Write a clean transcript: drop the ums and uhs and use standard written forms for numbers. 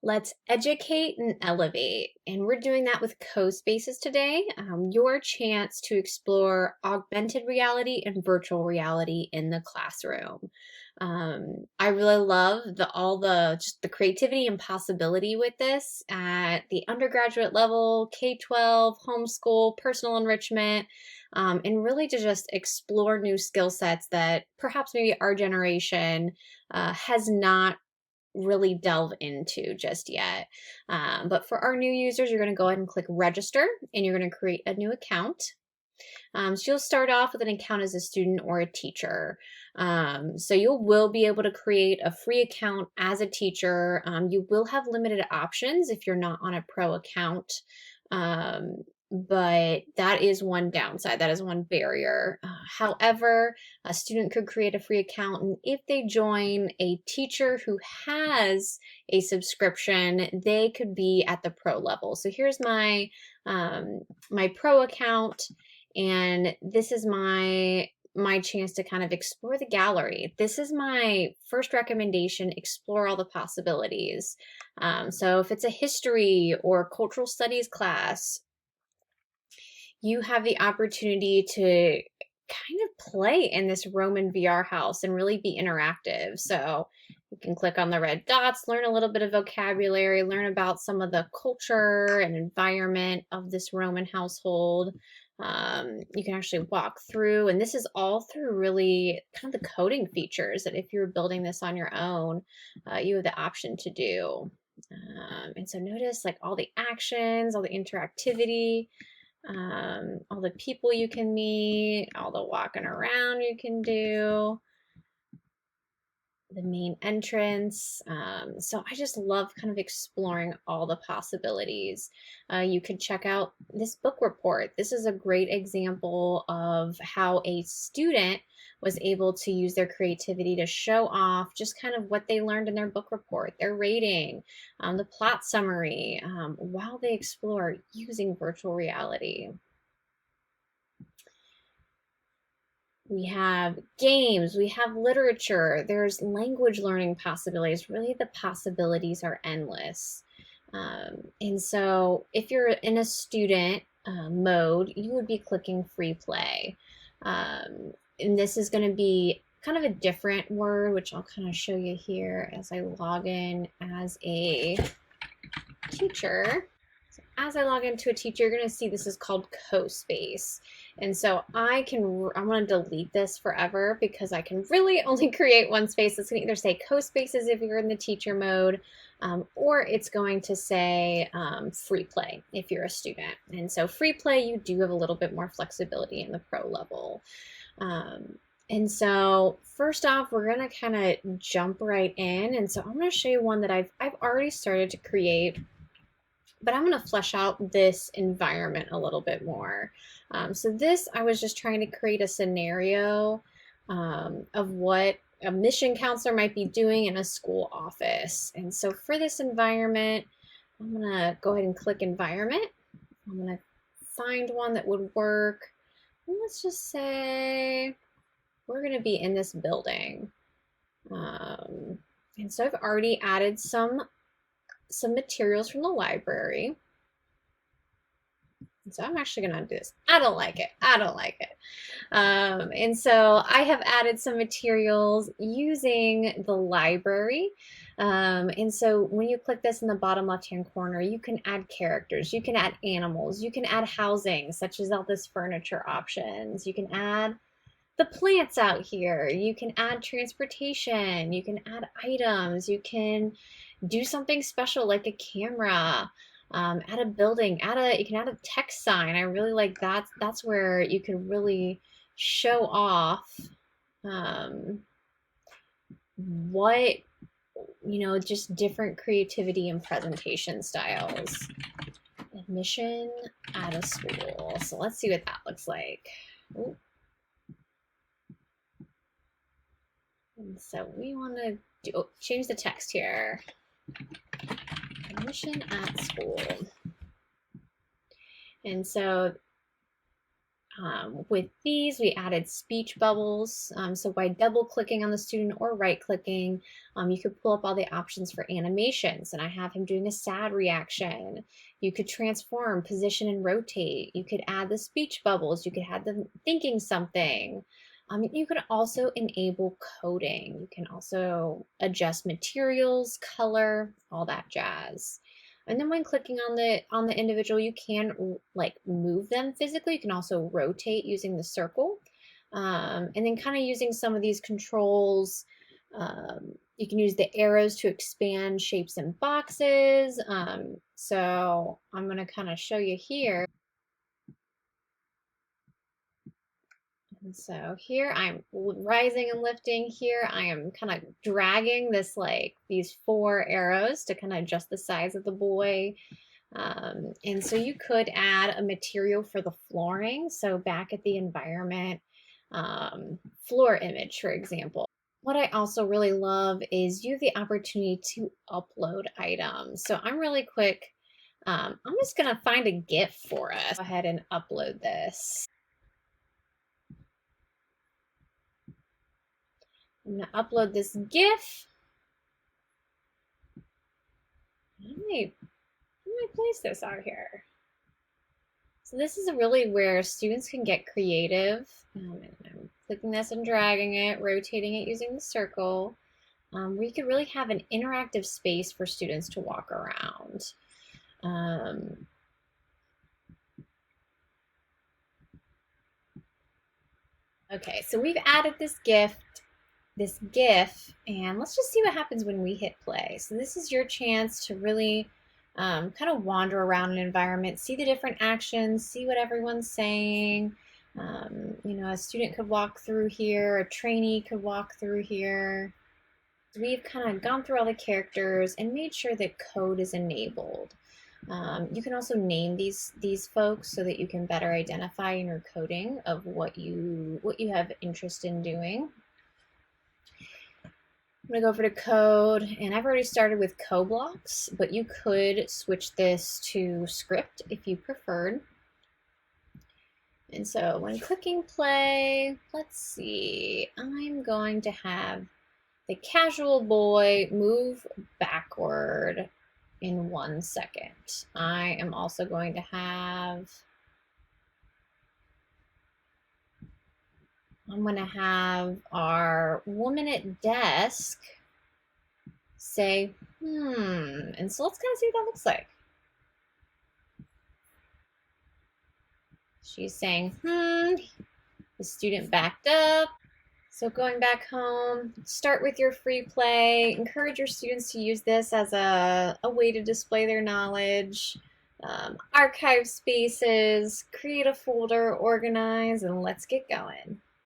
Let's educate and elevate. And we're doing that with Cospaces today, your chance to explore augmented reality and virtual reality in the classroom. I really love all the just the creativity and possibility with this at the undergraduate level, K-12, homeschool, personal enrichment, and really to just explore new skill sets that perhaps maybe our generation has not really delve into just yet. But for our new users, you're going to go ahead and click register and you're going to create a new account. So you'll start off with an account as a student or a teacher. So you will be able to create a free account as a teacher. You will have limited options if you're not on a pro account. But that is one downside. That is one barrier. However, a student could create a free account, and if they join a teacher who has a subscription, they could be at the pro level. So here's my my pro account, and this is my chance to kind of explore the gallery. This is my first recommendation: explore all the possibilities. So if it's a history or cultural studies class, you have the opportunity to kind of play in this Roman VR house and really be interactive. So you can click on the red dots, learn a little bit of vocabulary, learn about some of the culture and environment of this Roman household. You can actually walk through, and this is all through really kind of the coding features that if you're building this on your own, you have the option to do. And so notice like all the actions, all the interactivity, all the people you can meet, all the walking around you can do, the main entrance. So I just love kind of exploring all the possibilities. You could check out this book report. This is a great example of how a student was able to use their creativity to show off just kind of what they learned in their book report, their rating, the plot summary, while they explore using virtual reality. We have games, we have literature, there's language learning possibilities. Really, the possibilities are endless. And so if you're in a student mode, you would be clicking free play. And this is going to be kind of a different word, which I'll kind of show you here as I log in as a teacher. So as I log into a teacher, you're going to see this is called Cospace. And so I'm going to delete this forever because I can really only create one space. It's going to either say Cospaces if you're in the teacher mode, or it's going to say free play if you're a student. And so free play, you do have a little bit more flexibility in the pro level. And so first off, we're going to kind of jump right in. And so I'm going to show you one that I've already started to create, but I'm going to flesh out this environment a little bit more. So this, I was just trying to create a scenario of what a mission counselor might be doing in a school office. And so for this environment, I'm going to go ahead and click environment. I'm going to find one that would work. And let's just say we're going to be in this building. And so I've already added some materials from the library. So I'm actually going to do this. I don't like it. And so I have added some materials using the library. And so when you click this in the bottom left-hand corner, you can add characters, you can add animals, you can add housing, such as all this furniture options. You can add the plants out here. You can add transportation. You can add items. You can do something special like a camera. Add a building, you can add a text sign. I really like that. That's where you can really show off what, just different creativity and presentation styles. Admission at a school. So let's see what that looks like. Ooh. And so we want to change the text here. Admission at school. And so With these, we added speech bubbles. So by double clicking on the student or right clicking, you could pull up all the options for animations. And I have him doing a sad reaction. You could transform, position, and rotate. You could add the speech bubbles. You could have them thinking something. You can also enable coding. You can also adjust materials, color, all that jazz. And then when clicking on the individual, you can like move them physically. You can also rotate using the circle. And then kind of using some of these controls, you can use the arrows to expand shapes and boxes. So I'm going to kind of show you here. And so here I'm rising and lifting. Here I am kind of dragging this like these 4 arrows to kind of adjust the size of the boy. And so you could add a material for the flooring. So back at the environment floor image, for example. What I also really love is you have the opportunity to upload items. So I'm really quick. I'm just going to find a GIF for us. Go ahead and upload this. I'm going to upload this GIF. Let me place this out here. So this is really where students can get creative. I'm clicking this and dragging it, rotating it using the circle. Where you could really have an interactive space for students to walk around. Okay, so we've added this GIF, and let's just see what happens when we hit play. So this is your chance to really kind of wander around an environment, see the different actions, see what everyone's saying. You know, a student could walk through here, a trainee could walk through here. We've kind of gone through all the characters and made sure that code is enabled. You can also name these folks so that you can better identify in your coding of what you have interest in doing. I'm gonna go over to code, and I've already started with co-blocks, but you could switch this to script if you preferred. And so when clicking play, let's see, I'm going to have the casual boy move backward in 1 second. I am also going to have, I'm going to have our woman at desk say, and so let's kind of see what that looks like. She's saying, the student backed up. So going back home, start with your free play. Encourage your students to use this as a way to display their knowledge. Archive spaces, create a folder, organize, and let's get going.